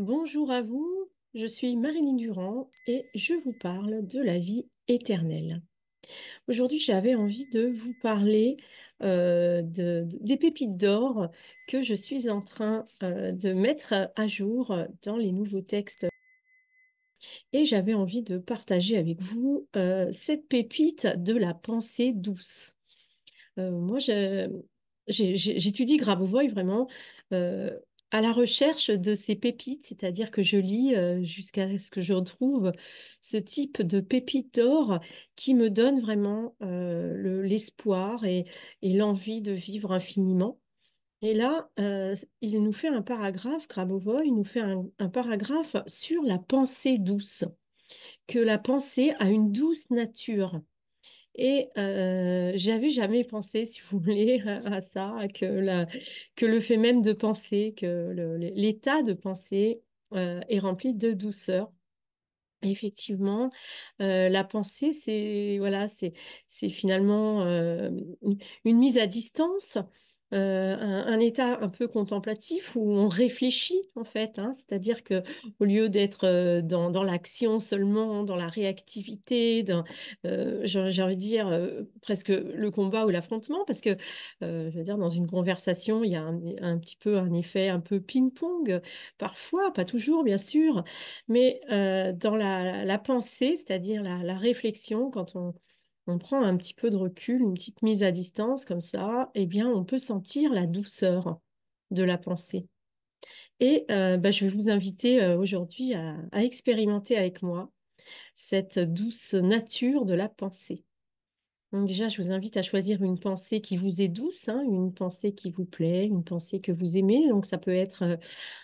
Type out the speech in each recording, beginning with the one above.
Bonjour à vous, je suis Marilyn Durand et je vous parle de la vie éternelle. Aujourd'hui, j'avais envie de vous parler des pépites d'or que je suis en train de mettre à jour dans les nouveaux textes. Et j'avais envie de partager avec vous cette pépite de la pensée douce. Moi, j'étudie Grabovoi vraiment euh, à la recherche de ces pépites, c'est-à-dire que je lis jusqu'à ce que je retrouve ce type de pépites d'or qui me donne vraiment l'espoir et l'envie de vivre infiniment. Et là, il nous fait un paragraphe, Grabovoi, il nous fait un paragraphe sur la pensée douce, que la pensée a une douce nature. Et j'avais jamais pensé, si vous voulez, à ça, que le fait même de penser, que l'état de pensée est rempli de douceur. Effectivement, la pensée, c'est finalement une mise à distance, un état un peu contemplatif où on réfléchit en fait, hein. C'est-à-dire que au lieu d'être dans l'action seulement, dans la réactivité, j'ai envie de dire presque le combat ou l'affrontement, parce que je veux dire dans une conversation, il y a un petit peu un effet un peu ping-pong, parfois, pas toujours bien sûr. Mais dans la pensée, c'est-à-dire la réflexion, quand on prend un petit peu de recul, une petite mise à distance comme ça, eh bien, on peut sentir la douceur de la pensée. Et je vais vous inviter aujourd'hui à expérimenter avec moi cette douce nature de la pensée. Donc déjà, je vous invite à choisir une pensée qui vous est douce, hein, une pensée qui vous plaît, une pensée que vous aimez. Donc ça peut être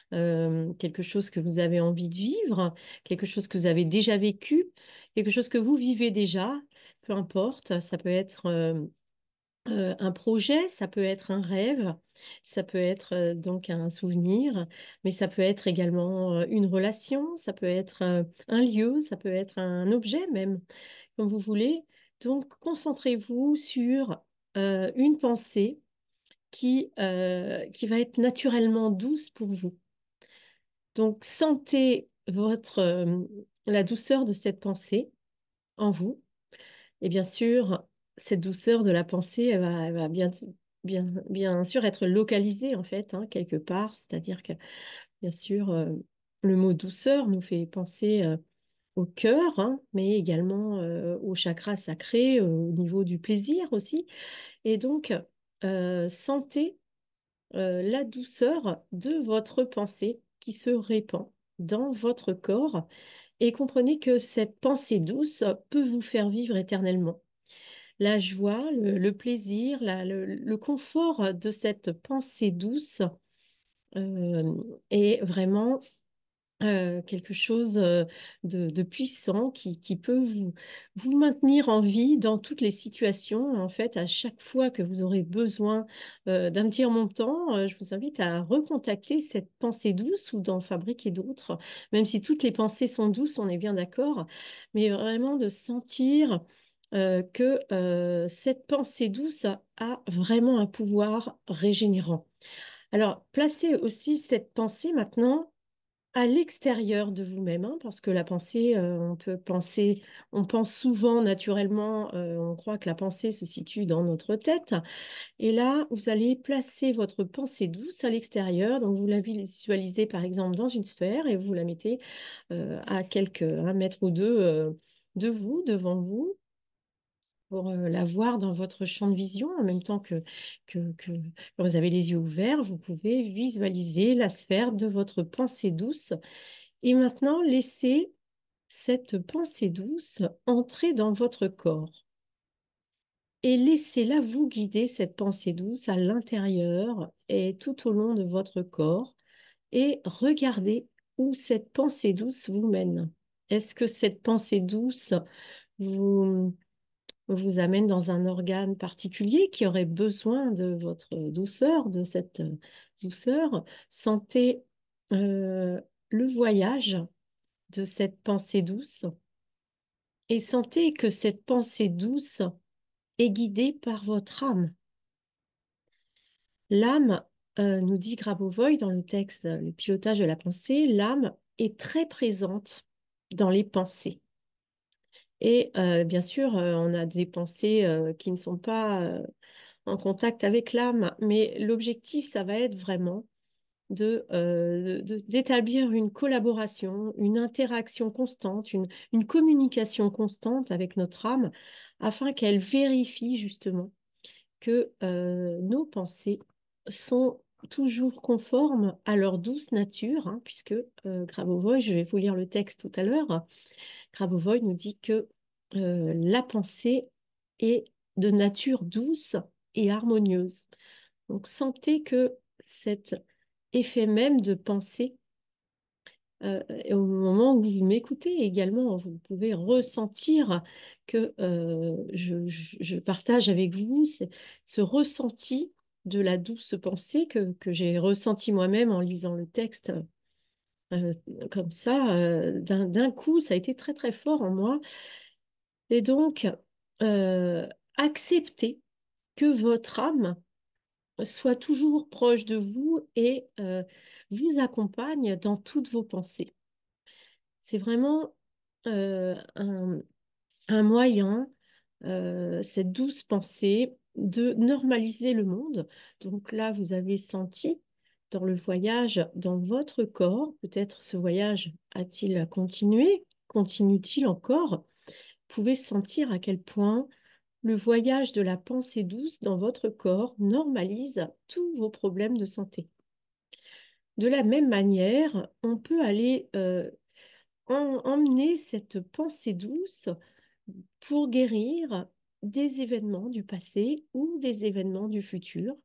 quelque chose que vous avez envie de vivre, quelque chose que vous avez déjà vécu, quelque chose que vous vivez déjà, peu importe. Ça peut être un projet, ça peut être un rêve, ça peut être donc un souvenir, mais ça peut être également une relation, ça peut être un lieu, ça peut être un objet même, comme vous voulez. Donc, concentrez-vous sur une pensée qui va être naturellement douce pour vous. Donc, sentez la douceur de cette pensée en vous. Et bien sûr, cette douceur de la pensée, elle va bien sûr être localisée en fait, hein, quelque part. C'est-à-dire que, bien sûr, le mot douceur nous fait penser au cœur, hein, mais également au chakra sacré, au niveau du plaisir aussi. Et donc, sentez la douceur de votre pensée qui se répand dans votre corps et comprenez que cette pensée douce peut vous faire vivre éternellement. La joie, le plaisir, le confort de cette pensée douce est vraiment quelque chose de puissant qui peut vous maintenir en vie dans toutes les situations. En fait, à chaque fois que vous aurez besoin d'un petit remontant, je vous invite à recontacter cette pensée douce ou d'en fabriquer d'autres, même si toutes les pensées sont douces, on est bien d'accord, mais vraiment de sentir que cette pensée douce a vraiment un pouvoir régénérant. Alors, placez aussi cette pensée maintenant à l'extérieur de vous-même, hein, parce que la pensée, on peut penser, on pense souvent naturellement, on croit que la pensée se situe dans notre tête. Et là, vous allez placer votre pensée douce à l'extérieur. Donc, vous la visualisez par exemple dans une sphère et vous la mettez à un mètre ou deux de vous, devant vous, pour la voir dans votre champ de vision, en même temps que quand vous avez les yeux ouverts, vous pouvez visualiser la sphère de votre pensée douce et maintenant, laissez cette pensée douce entrer dans votre corps et laissez-la vous guider, cette pensée douce, à l'intérieur et tout au long de votre corps et regardez où cette pensée douce vous mène. Est-ce que cette pensée douce vous, vous amène dans un organe particulier qui aurait besoin de votre douceur, de cette douceur? Sentez le voyage de cette pensée douce et sentez que cette pensée douce est guidée par votre âme. L'âme nous dit Grabovoi dans le texte Le pilotage de la pensée, l'âme est très présente dans les pensées. Et bien sûr, on a des pensées qui ne sont pas en contact avec l'âme, mais l'objectif, ça va être vraiment d'établir une collaboration, une interaction constante, une communication constante avec notre âme, afin qu'elle vérifie justement que nos pensées sont toujours conformes à leur douce nature, hein, puisque Grabovoi, je vais vous lire le texte tout à l'heure, Grabovoi nous dit que la pensée est de nature douce et harmonieuse. Donc sentez que cet effet même de pensée, et au moment où vous m'écoutez également, vous pouvez ressentir que je partage avec vous ce ressenti de la douce pensée que j'ai ressenti moi-même en lisant le texte euh, comme ça. D'un coup, ça a été très très fort en moi. Et donc, euh, acceptez que votre âme soit toujours proche de vous et vous accompagne dans toutes vos pensées. C'est vraiment un moyen, cette douce pensée, de normaliser le monde. Donc là, vous avez senti dans le voyage, dans votre corps, peut-être ce voyage a-t-il continué, continue-t-il encore? Vous pouvez sentir à quel point le voyage de la pensée douce dans votre corps normalise tous vos problèmes de santé. De la même manière, on peut aller emmener cette pensée douce pour guérir des événements du passé ou des événements du futur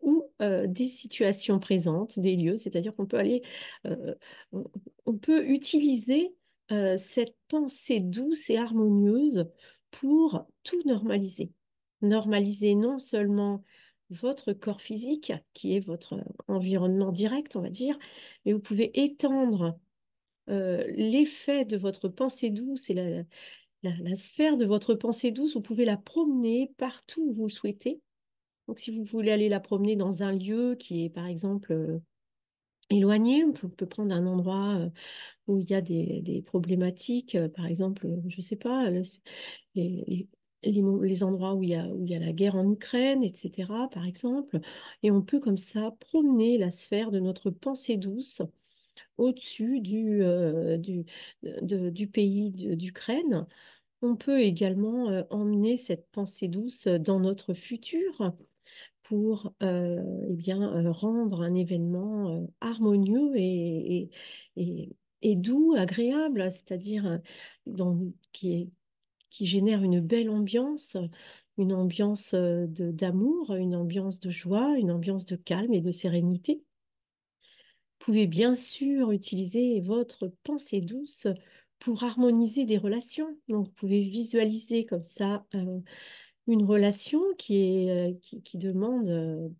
ou des situations présentes, des lieux, c'est-à-dire qu'on peut aller, euh, on, on peut utiliser cette pensée douce et harmonieuse pour tout normaliser. Normaliser non seulement votre corps physique, qui est votre environnement direct, on va dire, mais vous pouvez étendre l'effet de votre pensée douce et la sphère de votre pensée douce, vous pouvez la promener partout où vous le souhaitez. Donc, si vous voulez aller la promener dans un lieu qui est, par exemple, éloigné, on peut prendre un endroit où il y a des problématiques, par exemple, je ne sais pas, les, les- les endroits où il y a la guerre en Ukraine, etc., par exemple. Et on peut comme ça promener la sphère de notre pensée douce au-dessus du pays d'Ukraine. On peut également emmener cette pensée douce dans notre futur pour eh bien, rendre un événement harmonieux et- et doux, agréable, c'est-à-dire qui génère une belle ambiance, une ambiance d'amour, une ambiance de joie, une ambiance de calme et de sérénité. Vous pouvez bien sûr utiliser votre pensée douce pour harmoniser des relations. Donc, vous pouvez visualiser comme ça une relation qui demande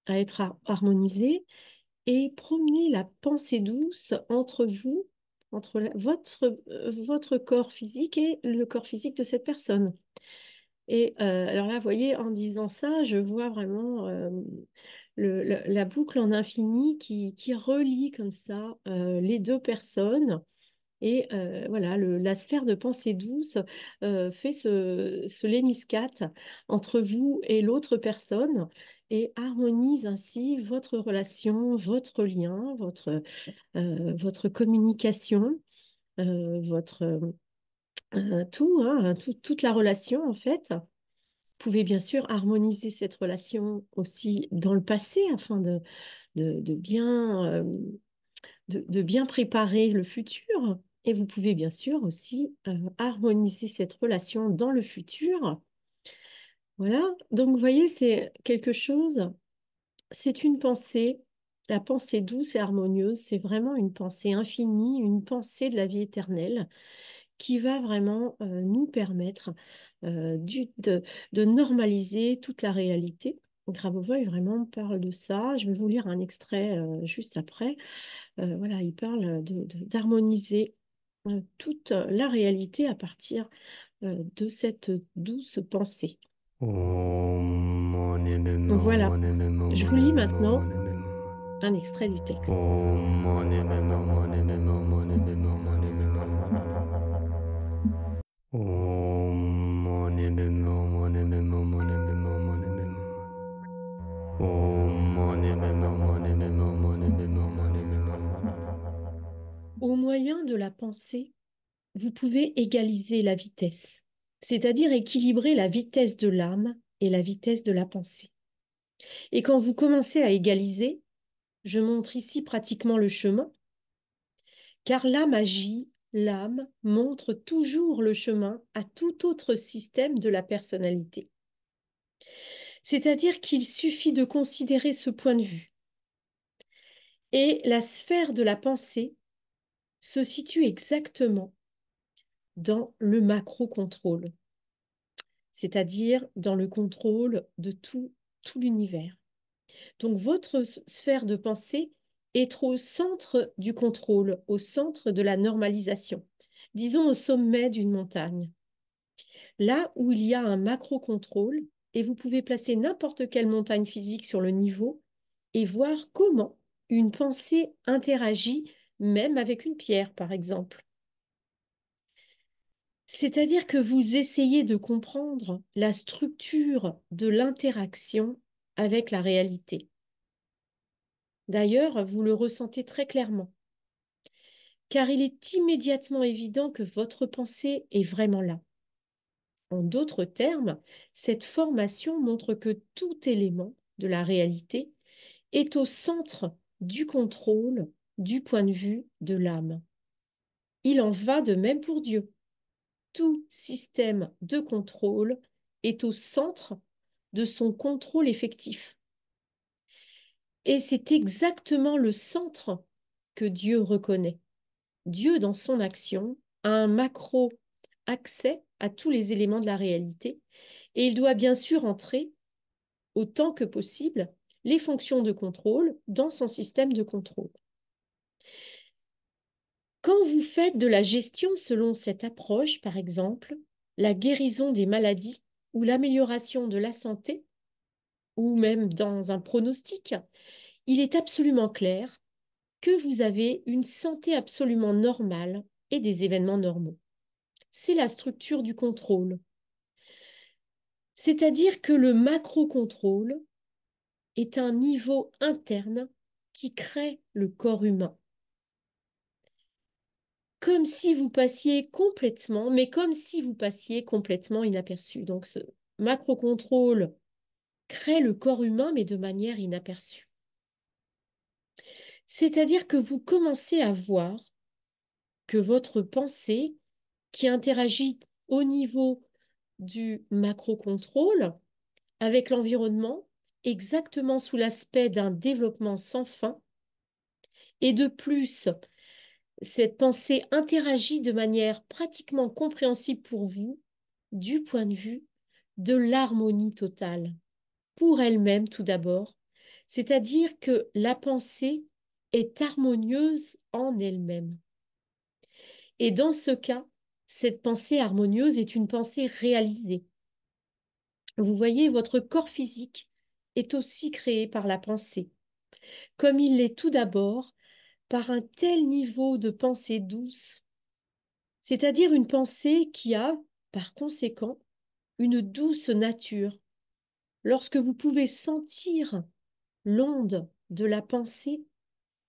à être harmonisée et promener la pensée douce entre vous, entre votre corps physique et le corps physique de cette personne. Et alors là, vous voyez, en disant ça, je vois vraiment la boucle en infini qui relie comme ça les deux personnes. Et voilà, la sphère de pensée douce fait ce lémiscate entre vous et l'autre personne et harmonise ainsi votre relation, votre lien, votre communication, votre tout, hein, toute la relation en fait. Vous pouvez bien sûr harmoniser cette relation aussi dans le passé afin de bien, de bien préparer le futur. Et vous pouvez bien sûr aussi harmoniser cette relation dans le futur. Voilà, donc vous voyez, c'est quelque chose, c'est une pensée, la pensée douce et harmonieuse, c'est vraiment une pensée infinie, une pensée de la vie éternelle qui va vraiment nous permettre de normaliser toute la réalité. Grabovoi vraiment parle de ça. Je vais vous lire un extrait juste après. Voilà, il parle d'harmoniser toute la réalité à partir de cette douce pensée. Donc voilà, je vous lis maintenant. un extrait du texte. Au moyen de la pensée, vous pouvez égaliser la vitesse, c'est-à-dire équilibrer la vitesse de l'âme et la vitesse de la pensée. Et quand vous commencez à égaliser, je montre ici pratiquement le chemin, car l'âme agit, l'âme montre toujours le chemin à tout autre système de la personnalité. C'est-à-dire qu'il suffit de considérer ce point de vue. Et la sphère de la pensée se situe exactement dans le macro-contrôle, c'est-à-dire dans le contrôle de tout l'univers. Donc votre sphère de pensée est au centre du contrôle, au centre de la normalisation, disons au sommet d'une montagne. Là où il y a un macro-contrôle, et vous pouvez placer n'importe quelle montagne physique sur le niveau et voir comment une pensée interagit même avec une pierre, par exemple. C'est-à-dire que vous essayez de comprendre la structure de l'interaction avec la réalité. D'ailleurs, vous le ressentez très clairement, car il est immédiatement évident que votre pensée est vraiment là. En d'autres termes, cette formation montre que tout élément de la réalité est au centre du contrôle du point de vue de l'âme. Il en va de même pour Dieu. Tout système de contrôle est au centre de son contrôle effectif. Et c'est exactement le centre que Dieu reconnaît. Dieu, dans son action, a un macro-accès à tous les éléments de la réalité et il doit bien sûr entrer, autant que possible, les fonctions de contrôle dans son système de contrôle. Quand vous faites de la gestion selon cette approche, par exemple, la guérison des maladies ou l'amélioration de la santé, ou même dans un pronostic, il est absolument clair que vous avez une santé absolument normale et des événements normaux. C'est la structure du contrôle. C'est-à-dire que le macro-contrôle est un niveau interne qui crée le corps humain. Comme si vous passiez complètement, mais comme si vous passiez complètement inaperçu. Donc ce macro-contrôle crée le corps humain, mais de manière inaperçue. C'est-à-dire que vous commencez à voir que votre pensée, qui interagit au niveau du macro-contrôle avec l'environnement, exactement sous l'aspect d'un développement sans fin, et de plus, cette pensée interagit de manière pratiquement compréhensible pour vous du point de vue de l'harmonie totale, pour elle-même tout d'abord, c'est-à-dire que la pensée est harmonieuse en elle-même. Et dans ce cas, cette pensée harmonieuse est une pensée réalisée. Vous voyez, votre corps physique est aussi créé par la pensée, comme il l'est tout d'abord par un tel niveau de pensée douce, c'est-à-dire une pensée qui a, par conséquent, une douce nature. Lorsque vous pouvez sentir l'onde de la pensée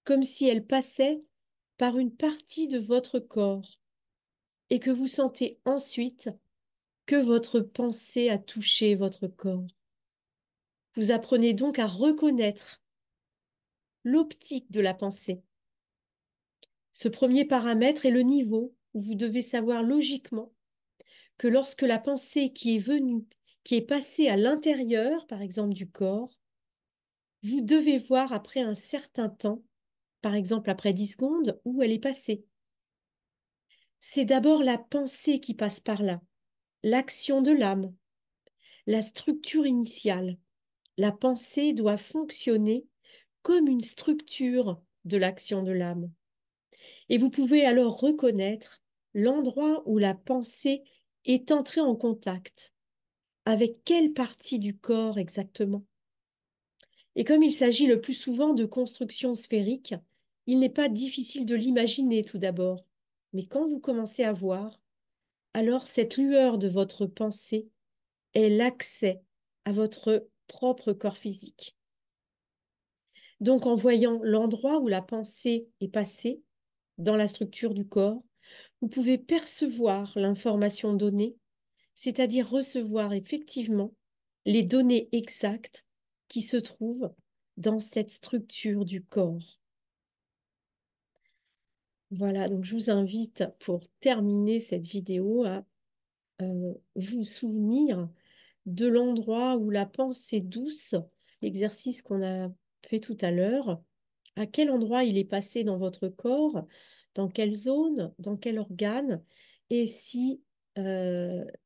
comme si elle passait par une partie de votre corps et que vous sentez ensuite que votre pensée a touché votre corps. Vous apprenez donc à reconnaître l'optique de la pensée. Ce premier paramètre est le niveau où vous devez savoir logiquement que lorsque la pensée qui est venue, qui est passée à l'intérieur, par exemple, du corps, vous devez voir après un certain temps, par exemple après 10 secondes, où elle est passée. C'est d'abord la pensée qui passe par là, l'action de l'âme, la structure initiale. La pensée doit fonctionner comme une structure de l'action de l'âme. Et vous pouvez alors reconnaître l'endroit où la pensée est entrée en contact. Avec quelle partie du corps exactement? Et comme il s'agit le plus souvent de constructions sphériques, il n'est pas difficile de l'imaginer tout d'abord. Mais quand vous commencez à voir, alors cette lueur de votre pensée est l'accès à votre propre corps physique. Donc en voyant l'endroit où la pensée est passée dans la structure du corps, vous pouvez percevoir l'information donnée, c'est-à-dire recevoir effectivement les données exactes qui se trouvent dans cette structure du corps. Voilà, donc je vous invite pour terminer cette vidéo à vous souvenir de l'endroit où la pensée douce, l'exercice qu'on a fait tout à l'heure, à quel endroit il est passé dans votre corps, dans quelle zone, dans quel organe, et si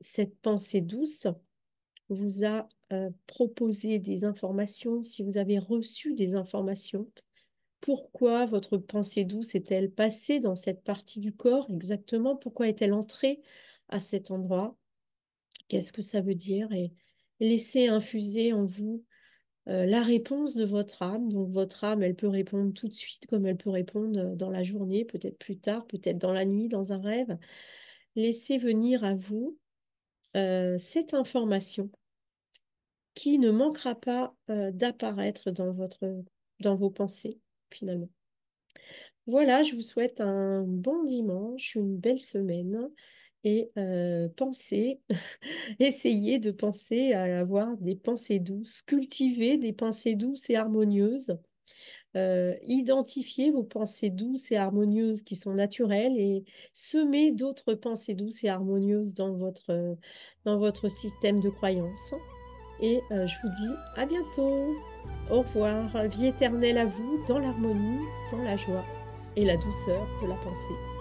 cette pensée douce vous a proposé des informations, si vous avez reçu des informations, pourquoi votre pensée douce est-elle passée dans cette partie du corps exactement? Pourquoi est-elle entrée à cet endroit? Qu'est-ce que ça veut dire? Et laissez infuser en vous la réponse de votre âme. Donc votre âme, elle peut répondre tout de suite comme elle peut répondre dans la journée, peut-être plus tard, peut-être dans la nuit, dans un rêve. Laissez venir à vous cette information qui ne manquera pas d'apparaître dans vos pensées, finalement. Voilà, je vous souhaite un bon dimanche, une belle semaine et pensez, essayez de penser à avoir des pensées douces, cultiver des pensées douces et harmonieuses, identifier vos pensées douces et harmonieuses qui sont naturelles et semer d'autres pensées douces et harmonieuses dans votre système de croyances. Et je vous dis à bientôt. Au revoir. Vie éternelle à vous dans l'harmonie, dans la joie et la douceur de la pensée.